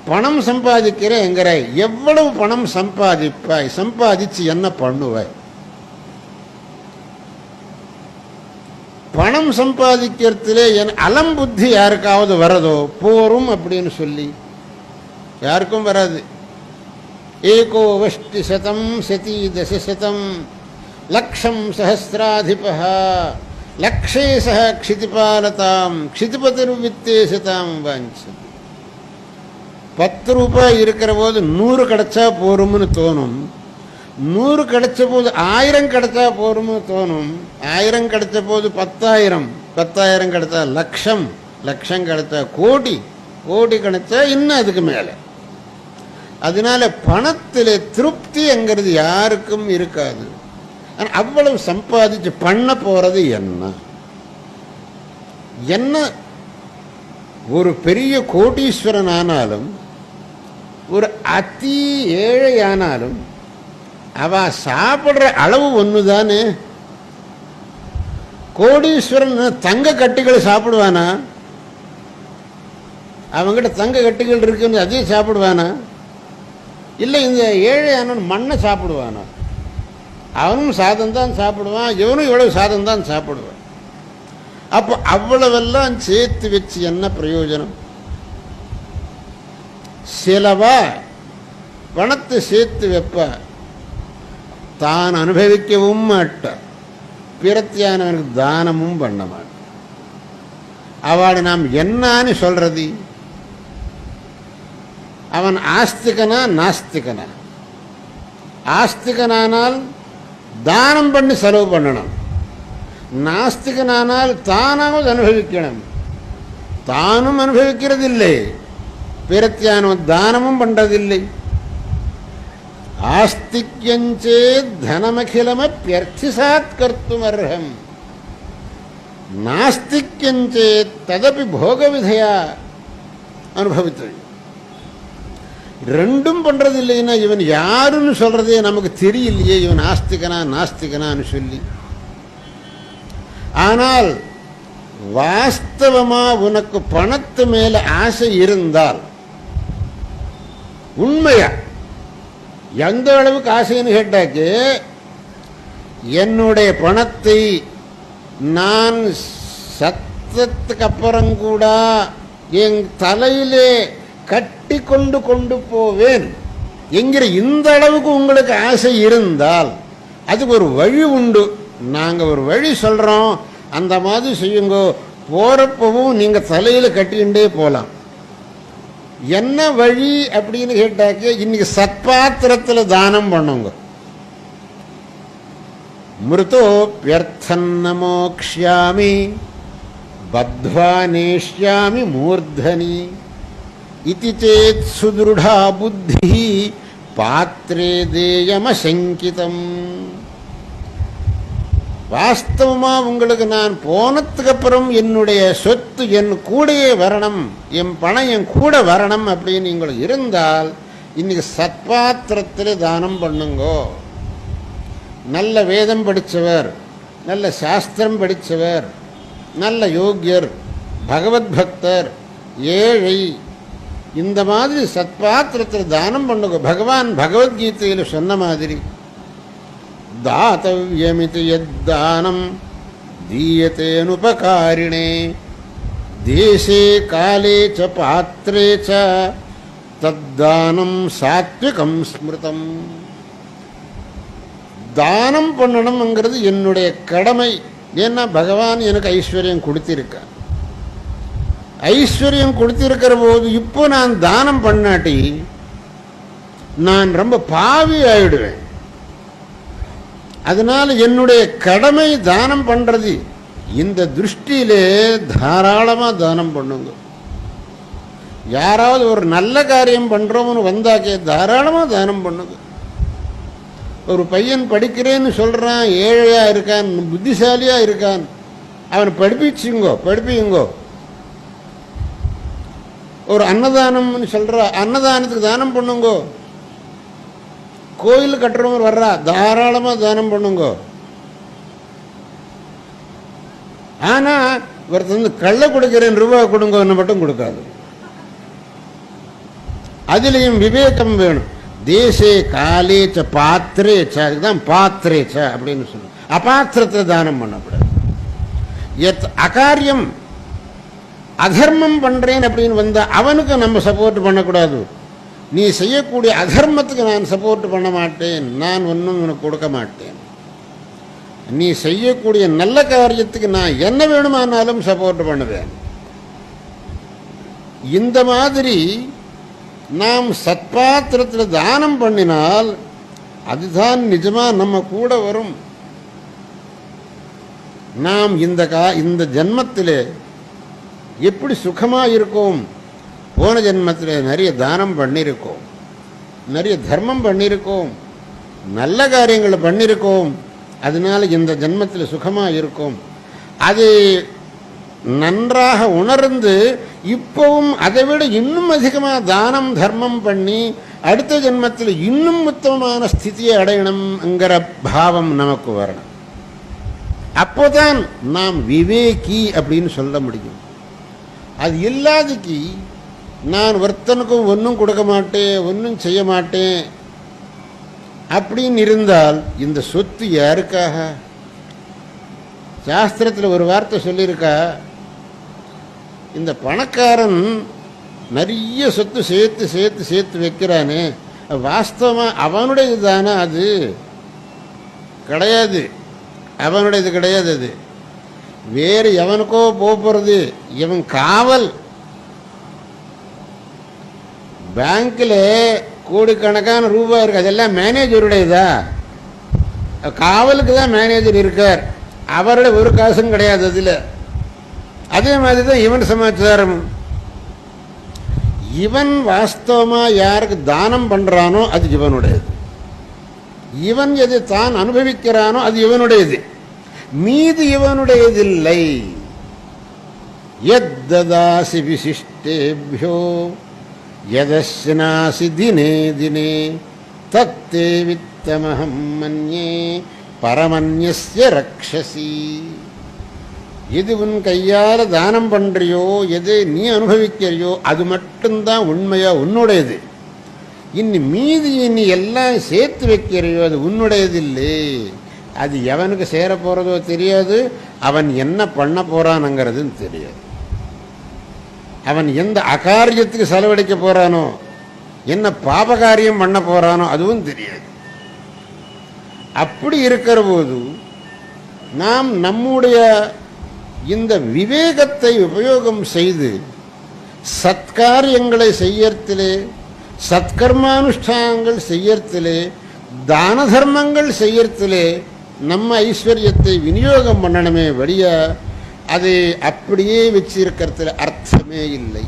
பணம் சம்பாதிக்கிறேங்கிற, எவ்வளவு பணம் சம்பாதிப்பாய், சம்பாதிச்சு என்ன பண்ணுவாய்? பணம் சம்பாதிக்கிறதுலே அலம்புத்தி யாருக்காவது வரதோ? போரும் அப்படின்னு சொல்லி யாருக்கும் வராது. ஏகோ வஷ்டி சதம் சதி தசசதம் லக்ஷம் சஹஸ்ராதிபா லக்ஷே சஹ க்ஷிதிபாலதாம் க்ஷிதிபதிர்வித்தே சதாம் வாஞ்சது. 10 ரூபாய் இருக்கிற போது 100 கிடைச்சா போரும்னு தோணும். 100 கிடைச்ச போது 1000 கிடைச்சா போரும்னு தோணும். 1000 கிடைச்ச போது 10,000, 10,000 கிடைச்சா லட்சம், லட்சம் கிடைச்சா கோடி, கோடி கிடைச்சா இன்னும் அதுக்கு மேலே. அதனால பணத்தில் திருப்திங்கிறது யாருக்கும் இருக்காது. ஆனால் அவ்வளவு சம்பாதிச்சு பண்ண போறது என்ன? என்ன ஒரு பெரிய கோடீஸ்வரன் ஆனாலும் ஒரு அதி ஏழையானாலும் அவ சாப்பிட்ற அளவு ஒன்று தானே. கோடீஸ்வரன் தங்க கட்டிகள் சாப்பிடுவானா? அவங்ககிட்ட தங்க கட்டிகள் இருக்குன்னு அதையும் சாப்பிடுவானா? இல்லை இந்த ஏழையான மண்ணை சாப்பிடுவானா? அவனும் சாதம் தான் சாப்பிடுவான், இவனும் இவ்வளவு சாதம் தான் சாப்பிடுவான். அப்போ அவ்வளவெல்லாம் சேர்த்து வச்சு என்ன பிரயோஜனம்? சிலவா பணத்தை சேர்த்து வைப்பா, தான் அனுபவிக்கவும் மாட்டான், பிரத்தியானவனுக்கு தானமும் பண்ண மாட்டான். அவளை நாம் என்னான்னு சொல்றது? அவன் ஆஸ்திகனா நாஸ்திகனா? ஆஸ்திகனானால் தானம் பண்ணி செலவு பண்ணணும், நாஸ்திகனானால் தானாவது அனுபவிக்கணும். தானும் அனுபவிக்கிறதில்லை, பிரத்தியானவன் தானமும் பண்றதில்லை. ஆஸ்திக்யஞ்சே தனமகிலமப்யர்த்திசாத் கர்த்தும் அர்ஹம், நாஸ்திக்யஞ்சே ததபி போக விதையா அனுபவித்தது. ரெண்டும் பண்றது இல்லைன்னா இவன் யாருன்னு சொல்றதே நமக்கு தெரியலையே, இவன் ஆஸ்திகனா நாஸ்திகனான்னு சொல்லி. ஆனால் வாஸ்தவமா உனக்கு பணத்து மேல ஆசை இருந்தால், உண்மையா எந்த அளவுக்கு ஆசைன்னு கேட்டாக்கு, என்னுடைய பணத்தை நான் சத்தத்துக்கு அப்புறம் கூட என் தலையிலே கட்டி கொண்டு கொண்டு போவேன் என்கிற இந்த அளவுக்கு உங்களுக்கு ஆசை இருந்தால் அதுக்கு ஒரு வழி உண்டு. நாங்கள் ஒரு வழி சொல்கிறோம், அந்த மாதிரி செய்யுங்க. போகிறப்பவும் நீங்கள் தலையில் கட்டிக்கிண்டே போகலாம். என்ன வழி அப்படின்னு கேட்டாக்க, இன்னைக்கு சத்பாத்திரத்தில் தானம் பண்ணுங்க. மிருதோப்யர்த்தம் மோக்ஷ்யாமி பத்வா நேஷ்யாமி மூர்தனி இதி சேத் சுத்ருடா புத்தி பாத்ரே தேயமசங்கிதம். வாஸ்தவமா உங்களுக்கு நான் போனதுக்கு அப்புறம் என்னுடைய சொத்து என் கூடயே வரணும், என் பணம் என் கூட வரணும் அப்படின்னு உங்களுக்கு இருந்தால் இன்னைக்கு சத்பாத்திரத்தில் தானம் பண்ணுங்கோ. நல்ல வேதம் படித்தவர், நல்ல சாஸ்திரம் படித்தவர், நல்ல யோக்கியர், பகவத் பக்தர், ஏழை, இந்த மாதிரி சத்பாத்திரத்தில் தானம் பண்ணுங்க. பகவான் பகவத்கீதையில் சொன்ன மாதிரி தாத்தவ்யமிதி யத்தானம் தீயதேனுபகாரிணே தேசே காலே ச பாத்ரே ச தத்தானம் சாத்விகம் ஸ்மிருதம். தானம் பண்ணணும்ங்கிறது என்னுடைய கடமை. ஏன்னா பகவான் எனக்கு ஐஸ்வர்யம் கொடுத்திருக்கான். ஐஸ்வர்யம் கொடுத்திருக்கிற போது இப்போ நான் தானம் பண்ணாட்டி நான் ரொம்ப பாவி ஆயிடுவேன். அதனால என்னுடைய கடமை தானம் பண்றது. இந்த திருஷ்டியிலே தாராளமா தானம் பண்ணுங்க. யாராவது ஒரு நல்ல காரியம் பண்றோம்னு வந்தாக்கே தாராளமா தானம் பண்ணுங்க. ஒரு பையன் படிக்கிறேன்னு சொல்றான், ஏழையா இருக்கான், புத்திசாலியா இருக்கான், அவனை படிப்பியுங்கோ. ஒரு அன்னதானம்னு சொல்ற, அன்னதானத்துக்கு தானம் பண்ணுங்கோ. கோயில் கட்டுறவங்க வர்றா, தாராளமா தானம் பண்ணுங்கோ. ஆனா ஒருத்தர் கள்ள கொடுக்கிறேன் ரூபாய் கொடுங்கன்னு மட்டும் கொடுக்காது. அதுலேயும் விவேகம் வேணும். தேசே காலேச்ச பாத்திரேச்ச, அதுதான் பாத்திரேச்ச அப்படின்னு சொல்லணும். அபாத்திரத்தில் தானம் பண்ணக்கூடாது. அகாரியம் அதர்மம் பண்றேன் அப்படின்னு வந்தா அவனுக்கு நம்ம சப்போர்ட் பண்ணக்கூடாது. நீ செய்யக்கூடிய அதர்மத்துக்கு நான் சப்போர்ட் பண்ண மாட்டேன், நான் ஒன்றும் உனக்கு கொடுக்க மாட்டேன். நீ செய்யக்கூடிய நல்ல காரியத்துக்கு நான் என்ன வேணுமானாலும் சப்போர்ட் பண்ணுவேன். இந்த மாதிரி நாம் சத்பாத்திரத்தில் தானம் பண்ணினால் அதுதான் நிஜமா நம்ம கூட வரும். நாம் இந்த ஜென்மத்தில் எப்படி சுகமாக இருக்கோம்? போன ஜென்மத்தில் நிறைய தானம் பண்ணியிருக்கோம், நிறைய தர்மம் பண்ணியிருக்கோம், நல்ல காரியங்களை பண்ணியிருக்கோம். அதனால இந்த ஜென்மத்தில் சுகமாக இருக்கும். அது நன்றாக உணர்ந்து இப்பவும் அதை விட இன்னும் அதிகமாக தானம் தர்மம் பண்ணி அடுத்த ஜென்மத்தில் இன்னும் உத்தமமான ஸ்திதியை அடையணுங்கிற பாவம் நமக்கு வரணும். அப்போதான் நாம் விவேகி அப்படின்னு சொல்ல முடியும். அது இல்லாதக்கு நான் ஒருத்தனுக்கும் ஒன்றும் கொடுக்க மாட்டேன், ஒன்றும் செய்ய மாட்டேன் அப்படின்னு இருந்தால் இந்த சொத்து யாருக்காக? சாஸ்திரத்தில் ஒரு வார்த்தை சொல்லியிருக்கா, இந்த பணக்காரன் நிறைய சொத்து சேர்த்து சேர்த்து சேர்த்து வைக்கிறானே, வாஸ்தவமாக அவனுடையது தானே? அது கிடையாது, அவனுடையது கிடையாது. அது வேறு எவனுக்கோ போகிறது. இவன் காவல். பேங்க்கில் கோடிக்கணக்கான ரூபாய் இருக்கு, அதெல்லாம் மேனேஜருடையதா? காவலுக்கு தான் மேனேஜர் இருக்கார், அவருடைய ஒரு காசும் கிடையாது அதில். அதே மாதிரி தான் இவன் சமாச்சாரம். இவன் வாஸ்தவமாக யாருக்கு தானம் பண்ணுறானோ அது இவனுடையது, இவன் எது தான் அனுபவிக்கிறானோ அது இவனுடையது, மீது இவனுடையதில்லை. யத்ததாசி விசிஷ்டேபியோ யதஸ்னாசி தினே தினே தத்தே வித்தமஹம் மன்யே பரமன்யஸ்ய ரக்ஷசி. எது உன் கையால் தானம் பண்ணுறியோ, எது நீ அனுபவிக்கிறியோ அது மட்டும்தான் உண்மையா உன்னுடையது. மீதி நீ எல்லாம் சேர்த்து வைக்கிறையோ அது உன்னுடையது இல்லை. அது எவனுக்கு சேர போகிறதோ தெரியாது, அவன் என்ன பண்ண போகிறானுங்கிறதுன்னு தெரியாது, அவன் எந்த அகாரியத்துக்கு செலவழிக்க போகிறானோ, என்ன பாபகாரியம் பண்ண போகிறானோ அதுவும் தெரியாது. அப்படி இருக்கிற போது நாம் நம்முடைய இந்த விவேகத்தை உபயோகம் செய்து சத்காரியங்களை செய்யறதிலே, சத்கர்மானுஷ்டானங்கள் செய்யறதிலே, தான தர்மங்கள் செய்யறதிலே நம்ம ஐஸ்வர்யத்தை விநியோகம் பண்ணணுமே வழியா அதை அப்படியே வச்சிருக்கிறதுல அர்த்தமே இல்லை.